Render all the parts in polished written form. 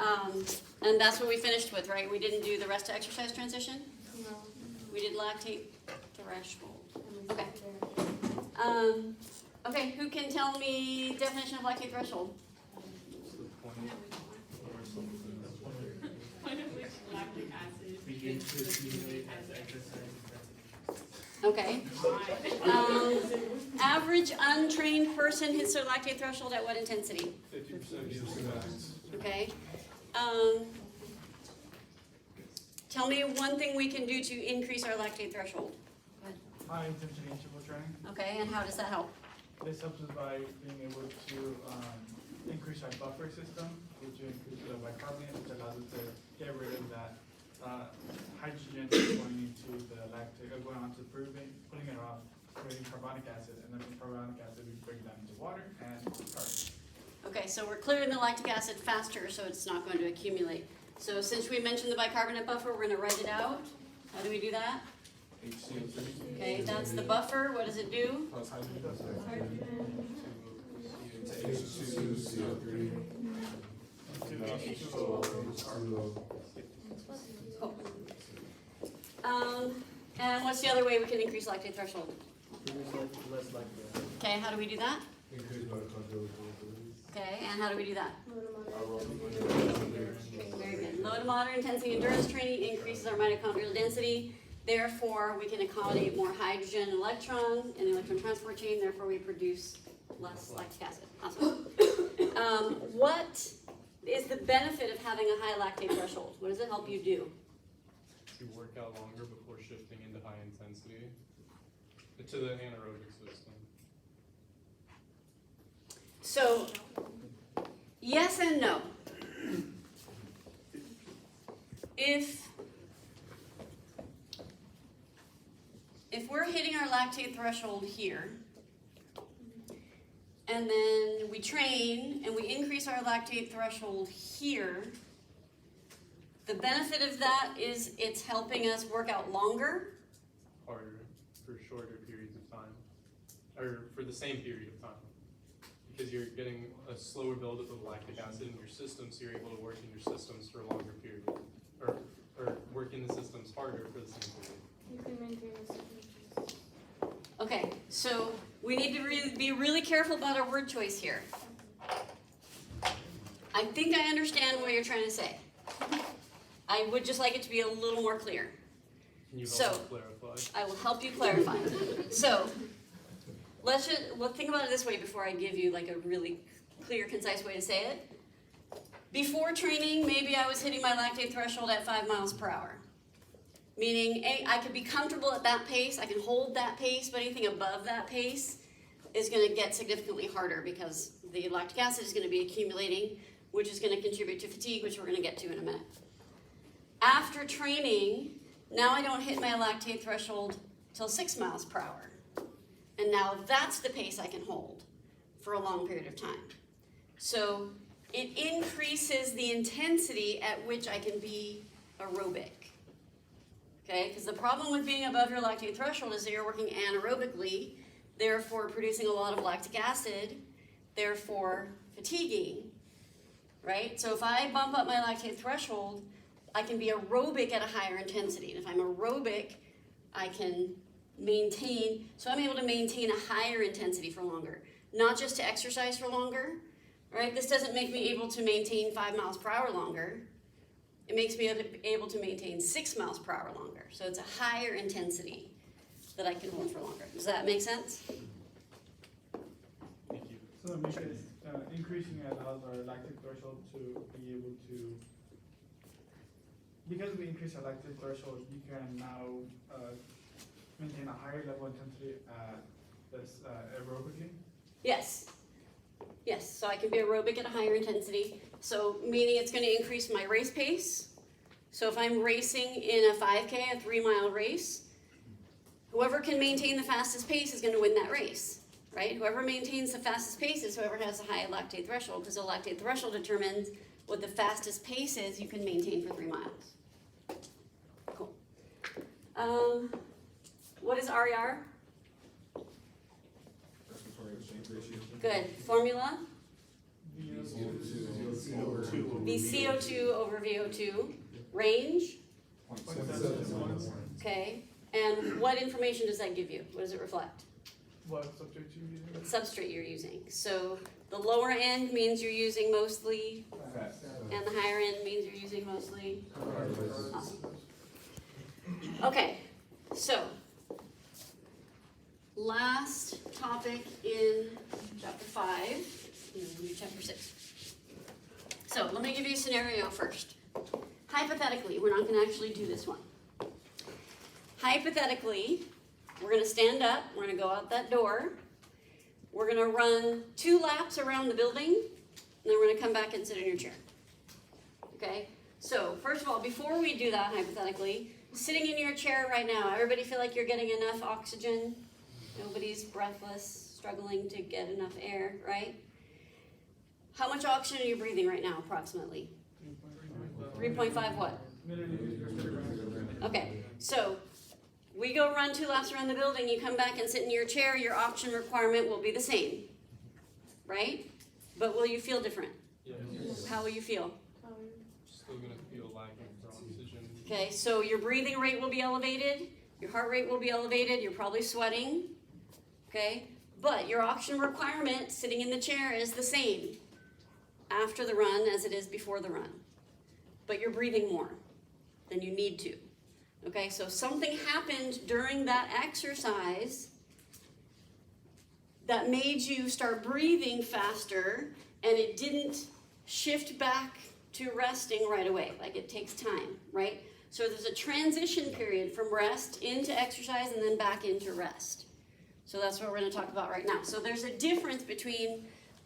And that's what we finished with, right? We didn't do the rest of exercise transition? No. We did lactate threshold. Okay. Okay, who can tell me definition of lactate threshold? Lactic acid begins to accumulate as exercise Okay. Average untrained person hits their lactate threshold at what intensity? 50%. Okay. Tell me one thing we can do to increase our lactate threshold. High intensity interval training. Okay, and how does that help? This helps us by being able to increase our buffer system, which increases the bicarbonate, which allows us to get rid of that hydrogen going into the lactate, going onto putting it off, creating carbonic acid, and then from carbonic acid we break down into water and carbon. Okay, so we're clearing the lactic acid faster so it's not going to accumulate. So since we mentioned the bicarbonate buffer, we're going to write it out. How do we do that? HCO3 Okay, that's the buffer. What does it do? plus hydrogen Into H2CO3. And what's the other way we can increase lactate threshold? Less lactate. Okay, how do we do that? Increase mitochondrial availability. Okay, and how do we do that? Low to moderate. Very good. Low to moderate intensity endurance training increases our mitochondrial density. Therefore, we can accommodate more hydrogen and electron in the electron transport chain. Therefore, we produce less lactic acid. Awesome. What is the benefit of having a high lactate threshold? What does it help you do? To work out longer before shifting into high intensity to the anaerobic system. So, yes and no. If we're hitting our lactate threshold here, and then we train and we increase our lactate threshold here, the benefit of that is it's helping us work out longer. Harder for shorter periods of time, or for the same period of time, because you're getting a slower buildup of lactic acid in your system, so you're able to work in your systems for a longer period, or work in the systems harder for the same period. You can maintain a certain. Okay, so we need to be really careful about our word choice here. I think I understand what you're trying to say. I would just like it to be a little more clear. Can you So- help me clarify? I will help you clarify. So, let's think about it this way before I give you like a really clear, concise way to say it. Before training, maybe I was hitting my lactate threshold at 5 miles per hour. Meaning, I could be comfortable at that pace, I can hold that pace, but anything above that pace is going to get significantly harder because the lactic acid is going to be accumulating, which is going to contribute to fatigue, which we're going to get to in a minute. After training, now I don't hit my lactate threshold till 6 miles per hour. And now that's the pace I can hold for a long period of time. So it increases the intensity at which I can be aerobic. Okay, because the problem with being above your lactate threshold is that you're working anaerobically, therefore producing a lot of lactic acid, therefore fatiguing, right? So if I bump up my lactate threshold, I can be aerobic at a higher intensity. And if I'm aerobic, I can maintain, so I'm able to maintain a higher intensity for longer. Not just to exercise for longer, right? This doesn't make me able to maintain 5 miles per hour longer. It makes me able to maintain 6 miles per hour longer. So it's a higher intensity that I can hold for longer. Does that make sense? Thank you. So because increasing it allows our lactic threshold to be able to, because we increase our lactic threshold, you can now maintain a higher level of intensity that's aerobically. Yes. Yes, so I can be aerobic at a higher intensity. So meaning it's going to increase my race pace. So if I'm racing in a 5K, a 3-mile race, whoever can maintain the fastest pace is going to win that race, right? Whoever maintains the fastest pace is whoever has the high lactate threshold, because the lactate threshold determines what the fastest pace is you can maintain for 3 miles. Cool. What is RER? Respiratory exchange ratio. Good. Formula? VO2 over Be CO2 over VO2. Range, okay. And what information does that give you? What does it reflect? What subject you using? What substrate you're using. So the lower end means you're using mostly, and the higher end means you're using mostly. Awesome. Okay, so last topic in chapter 5, and then we'll do chapter 6. So let me give you a scenario first. Hypothetically, we're not going to actually do this one. Hypothetically, we're going to stand up, we're going to go out that door, we're going to run 2 laps around the building, and then we're going to come back and sit in your chair. Okay? So, first of all, before we do that, hypothetically, sitting in your chair right now, everybody feel like you're getting enough oxygen? Nobody's breathless, struggling to get enough air, right? How much oxygen are you breathing right now, approximately? 3.5 what? Okay, so we go run 2 laps around the building, you come back and sit in your chair, your oxygen requirement will be the same, right? But will you feel different? Yes. How will you feel? Still gonna feel lacking for oxygen. Okay, so your breathing rate will be elevated, your heart rate will be elevated, you're probably sweating, okay? But your oxygen requirement sitting in the chair is the same after the run as it is before the run. But you're breathing more than you need to. Okay, so something happened during that exercise that made you start breathing faster, and it didn't shift back to resting right away. Like, it takes time, right? So there's a transition period from rest into exercise and then back into rest. So that's what we're going to talk about right now. So there's a difference between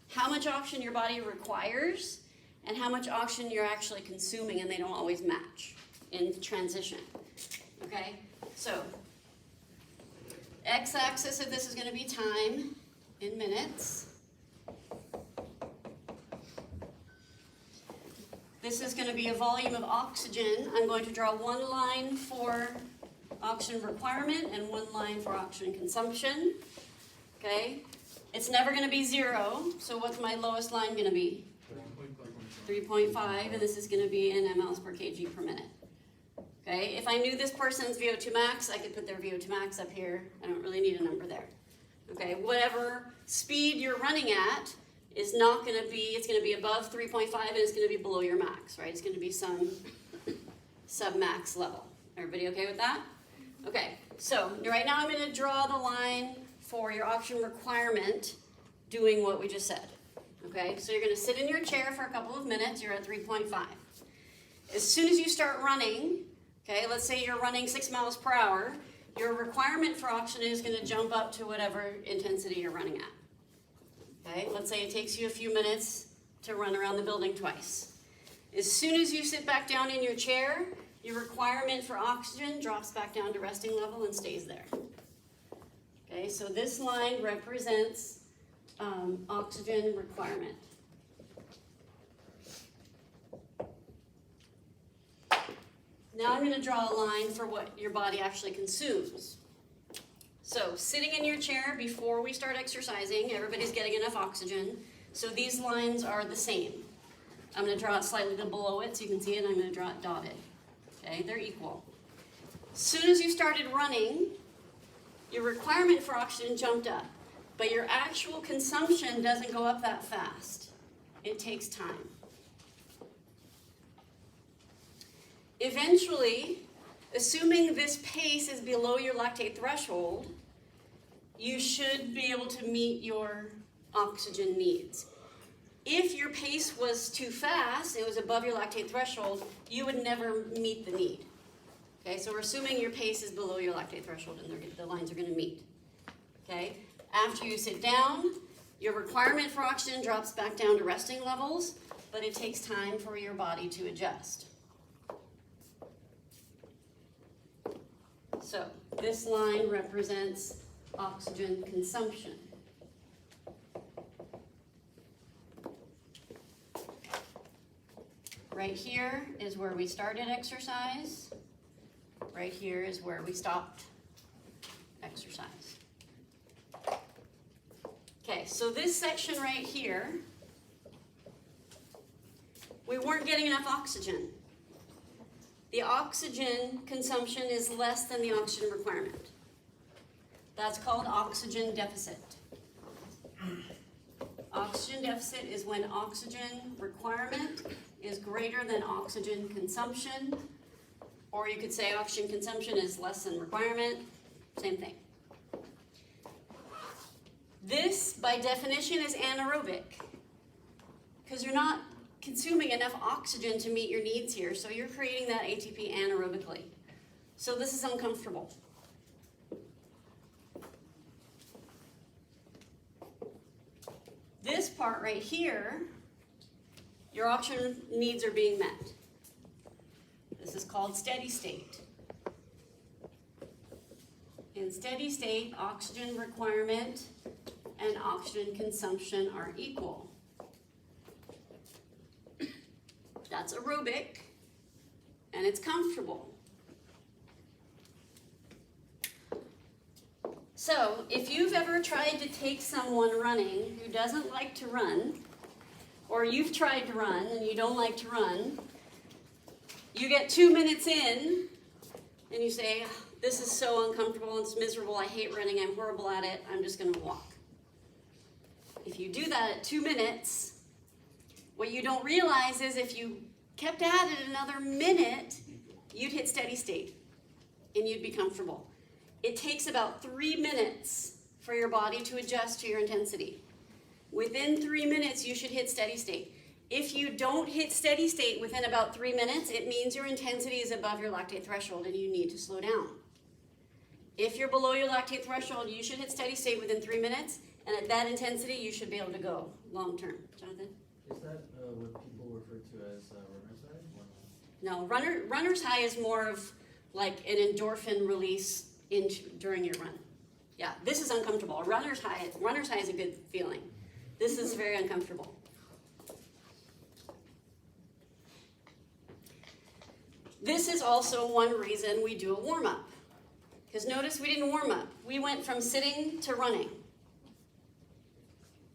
how much oxygen your body requires and how much oxygen you're actually consuming, and they don't always match in transition. Okay, so x-axis of this is going to be time in minutes. This is going to be a volume of oxygen. I'm going to draw one line for oxygen requirement and one line for oxygen consumption. Okay, it's never going to be 0, so what's my lowest line going to be? 3.5, and this is going to be in mLs per kg per minute. Okay, if I knew this person's VO2 max, I could put their VO2 max up here. I don't really need a number there. Okay, whatever speed you're running at is not going to be, it's going to be above 3.5 and it's going to be below your max, right? It's going to be some sub-max level. Everybody okay with that? Okay, so right now I'm going to draw the line for your oxygen requirement doing what we just said. Okay, so you're going to sit in your chair for a couple of minutes, you're at 3.5. As soon as you start running, okay, let's say you're running 6 miles per hour, your requirement for oxygen is going to jump up to whatever intensity you're running at. Okay, let's say it takes you a few minutes to run around the building twice. As soon as you sit back down in your chair, your requirement for oxygen drops back down to resting level and stays there. Okay, so this line represents oxygen requirement. Now I'm going to draw a line for what your body actually consumes. So sitting in your chair before we start exercising, everybody's getting enough oxygen. So these lines are the same. I'm going to draw it slightly below it so you can see it, and I'm going to draw it dotted. Okay, they're equal. As soon as you started running, your requirement for oxygen jumped up, but your actual consumption doesn't go up that fast. It takes time. Eventually, assuming this pace is below your lactate threshold, you should be able to meet your oxygen needs. If your pace was too fast, it was above your lactate threshold, you would never meet the need. Okay, so we're assuming your pace is below your lactate threshold and the lines are going to meet. Okay, after you sit down, your requirement for oxygen drops back down to resting levels, but it takes time for your body to adjust. So this line represents oxygen consumption. Right here is where we started exercise. Right here is where we stopped exercise. Okay, so this section right here, we weren't getting enough oxygen. The oxygen consumption is less than the oxygen requirement. That's called oxygen deficit. Oxygen deficit is when oxygen requirement is greater than oxygen consumption, or you could say oxygen consumption is less than requirement, same thing. This, by definition, is anaerobic, because you're not consuming enough oxygen to meet your needs here, so you're creating that ATP anaerobically. So this is uncomfortable. This part right here, your oxygen needs are being met. This is called steady state. In steady state, oxygen requirement and oxygen consumption are equal. That's aerobic, and it's comfortable. So, if you've ever tried to take someone running who doesn't like to run, or you've tried to run and you don't like to run, you get 2 minutes in, and you say, this is so uncomfortable, it's miserable, I hate running, I'm horrible at it, I'm just gonna walk. If you do that at 2 minutes, what you don't realize is if you kept at it another minute, you'd hit steady state, and you'd be comfortable. It takes about 3 minutes for your body to adjust to your intensity. Within 3 minutes, you should hit steady state. If you don't hit steady state within about 3 minutes, it means your intensity is above your lactate threshold and you need to slow down. If you're below your lactate threshold, you should hit steady state within 3 minutes, and at that intensity, you should be able to go long term. Jonathan? Is that what people refer to as runner's high? No, runner's high is more of like an endorphin release during your run. Yeah, this is uncomfortable. Runner's high is a good feeling. This is very uncomfortable. This is also one reason we do a warm-up. Because notice we didn't warm up. We went from sitting to running.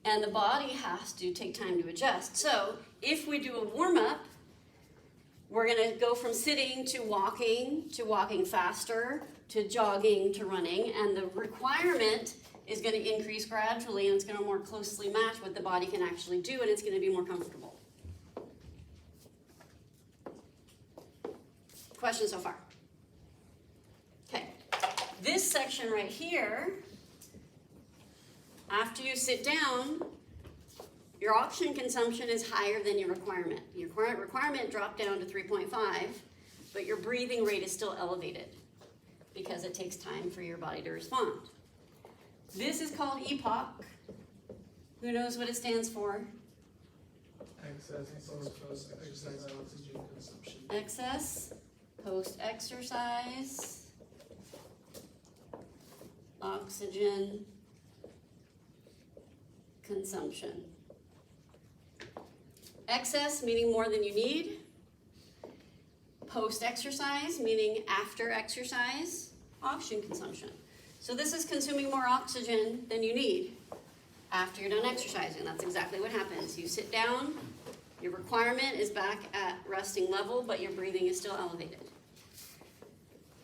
And the body has to take time to adjust. So if we do a warm-up, we're going to go from sitting to walking faster, to jogging, to running, and the requirement is going to increase gradually, and it's going to more closely match what the body can actually do, and it's going to be more comfortable. Questions so far? Okay. This section right here, after you sit down, your oxygen consumption is higher than your requirement. Your requirement dropped down to 3.5, but your breathing rate is still elevated because it takes time for your body to respond. This is called EPOC. Who knows what it stands for? Excess post-exercise oxygen consumption. Excess post-exercise oxygen consumption. Excess meaning more than you need. Post-exercise meaning after exercise oxygen consumption. So this is consuming more oxygen than you need after you're done exercising. That's exactly what happens. You sit down, your requirement is back at resting level, but your breathing is still elevated.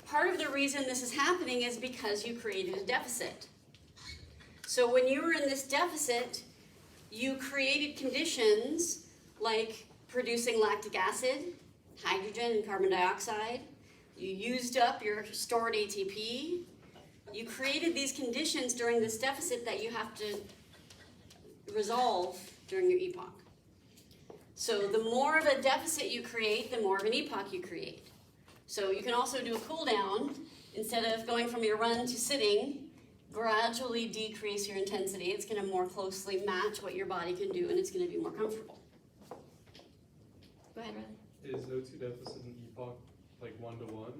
Part of the reason this is happening is because you created a deficit. So when you were in this deficit, you created conditions like producing lactic acid, hydrogen and carbon dioxide. You used up your stored ATP. You created these conditions during this deficit that you have to resolve during your EPOC. So the more of a deficit you create, the more of an EPOC you create. So you can also do a cool down. Instead of going from your run to sitting, gradually decrease your intensity. It's going to more closely match what your body can do, and it's going to be more comfortable. Go ahead, Riley. Is O2 deficit and EPOC like 1-to-1?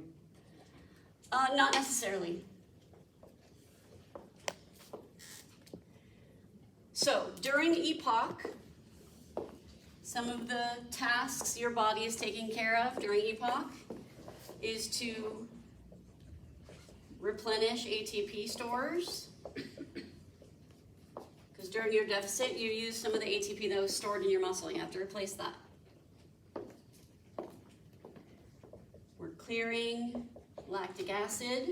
Not necessarily. So during EPOC, some of the tasks your body is taking care of during EPOC is to replenish ATP stores. Because during your deficit, you use some of the ATP that was stored in your muscle. You have to replace that. clearing lactic acid,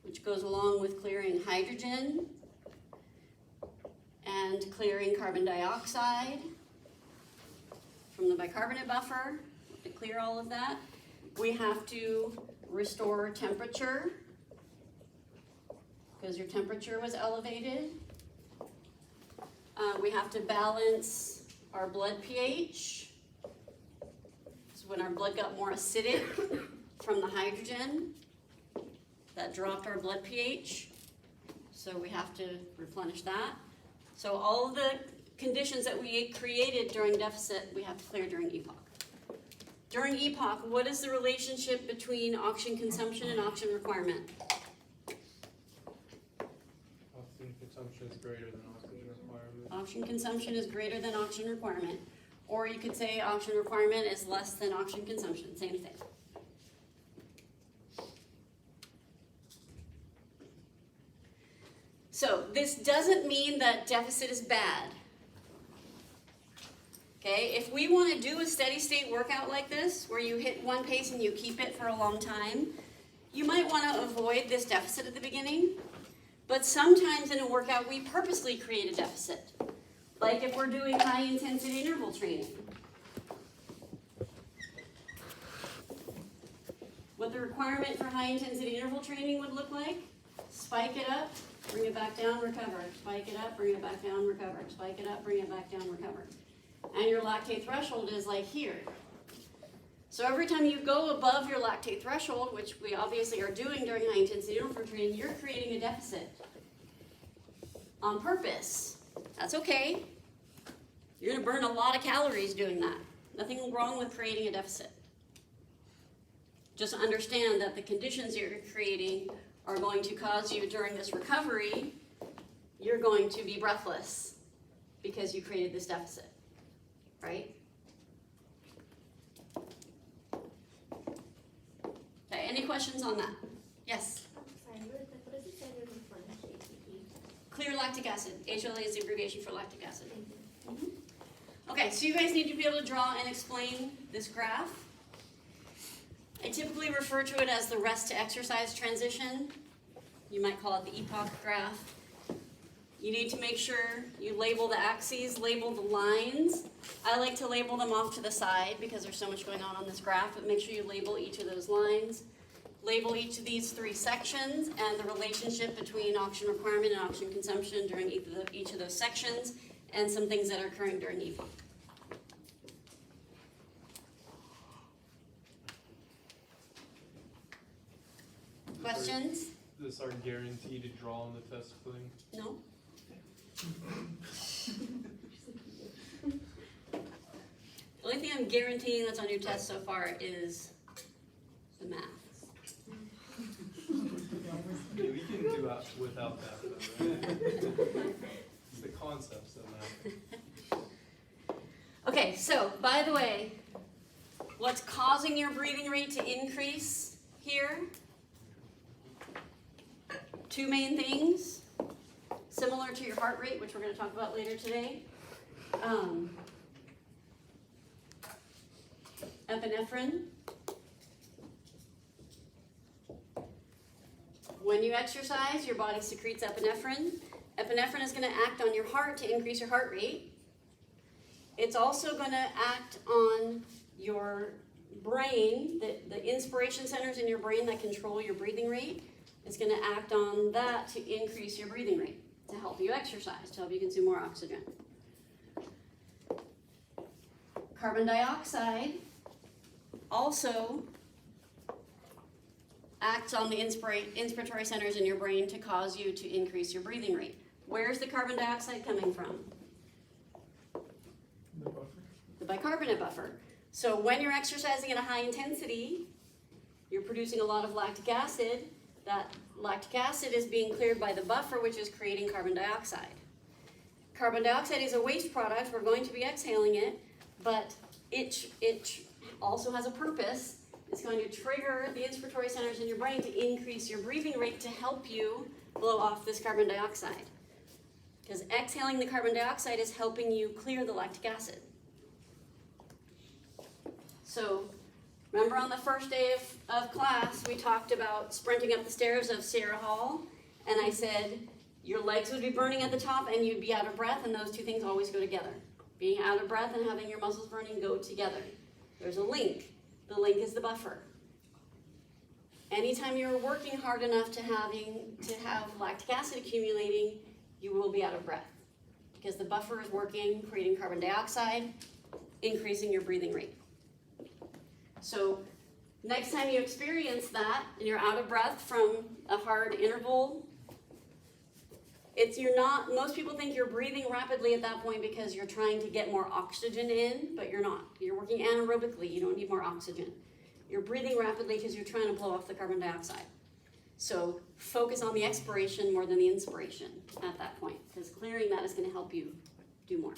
which goes along with clearing hydrogen and clearing carbon dioxide from the bicarbonate buffer. To clear all of that, we have to restore temperature because your temperature was elevated. We have to balance our blood pH. So when our blood got more acidic from the hydrogen, that dropped our blood pH. So we have to replenish that. So all of the conditions that we created during deficit, we have to clear during epoch. During epoch, what is the relationship between oxygen consumption and oxygen requirement? Oxygen consumption is greater than oxygen requirement. Oxygen consumption is greater than oxygen requirement. Or you could say oxygen requirement is less than oxygen consumption, same thing. So this doesn't mean that deficit is bad. Okay, if we want to do a steady state workout like this, where you hit one pace and you keep it for a long time, you might want to avoid this deficit at the beginning. But sometimes in a workout, we purposely create a deficit. Like if we're doing high intensity interval training. What the requirement for high intensity interval training would look like: spike it up, bring it back down, recover. Spike it up, bring it back down, recover. Spike it up, bring it back down, recover. And your lactate threshold is like here. So every time you go above your lactate threshold, which we obviously are doing during high intensity interval training, you're creating a deficit on purpose. That's okay. You're gonna burn a lot of calories doing that. Nothing wrong with creating a deficit. Just understand that the conditions you're creating are going to cause you during this recovery, you're going to be breathless because you created this deficit, right? Okay, any questions on that? Yes? Sorry, really quick, what does it say to replenish ATP? Clear lactic acid. HLA is the abbreviation for lactic acid. Thank you. Okay, so you guys need to be able to draw and explain this graph. I typically refer to it as the rest to exercise transition. You might call it the epoch graph. You need to make sure you label the axes, label the lines. I like to label them off to the side because there's so much going on this graph, but make sure you label each of those lines. Label each of these three sections and the relationship between oxygen requirement and oxygen consumption during each of those sections, and some things that are occurring during epoch. Questions? This our guarantee to draw on the test thing? No? The only thing I'm guaranteeing that's on your test so far is the math. Yeah, we can do without that though, right? It's the concepts that matter. Okay, so by the way, what's causing your breathing rate to increase here? Two main things, similar to your heart rate, which we're going to talk about later today. Epinephrine. When you exercise, your body secretes epinephrine. Epinephrine is going to act on your heart to increase your heart rate. It's also going to act on your brain, the inspiration centers in your brain that control your breathing rate. It's going to act on that to increase your breathing rate, to help you exercise, to help you consume more oxygen. Carbon dioxide also acts on the inspiratory centers in your brain to cause you to increase your breathing rate. Where's the carbon dioxide coming from? The buffer. The bicarbonate buffer. So when you're exercising at a high intensity, you're producing a lot of lactic acid. That lactic acid is being cleared by the buffer, which is creating carbon dioxide. Carbon dioxide is a waste product. We're going to be exhaling it, but it also has a purpose. It's going to trigger the inspiratory centers in your brain to increase your breathing rate to help you blow off this carbon dioxide. Because exhaling the carbon dioxide is helping you clear the lactic acid. So Remember on the first day of class, we talked about sprinting up the stairs of Sierra Hall, and I said your legs would be burning at the top and you'd be out of breath, and those two things always go together. Being out of breath and having your muscles burning go together. There's a link. The link is the buffer. Anytime you're working hard enough to have lactic acid accumulating, you will be out of breath. Because the buffer is working, creating carbon dioxide, increasing your breathing rate. So next time you experience that and you're out of breath from a hard interval, most people think you're breathing rapidly at that point because you're trying to get more oxygen in, but you're not. You're working anaerobically, you don't need more oxygen. You're breathing rapidly because you're trying to blow off the carbon dioxide. So focus on the expiration more than the inspiration at that point, because clearing that is going to help you do more.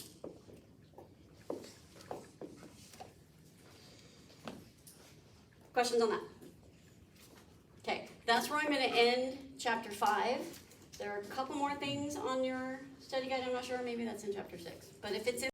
Questions on that? Okay, that's where I'm going to end chapter 5. There are a couple more things on your study guide. I'm not sure, maybe that's in chapter 6. But if it's in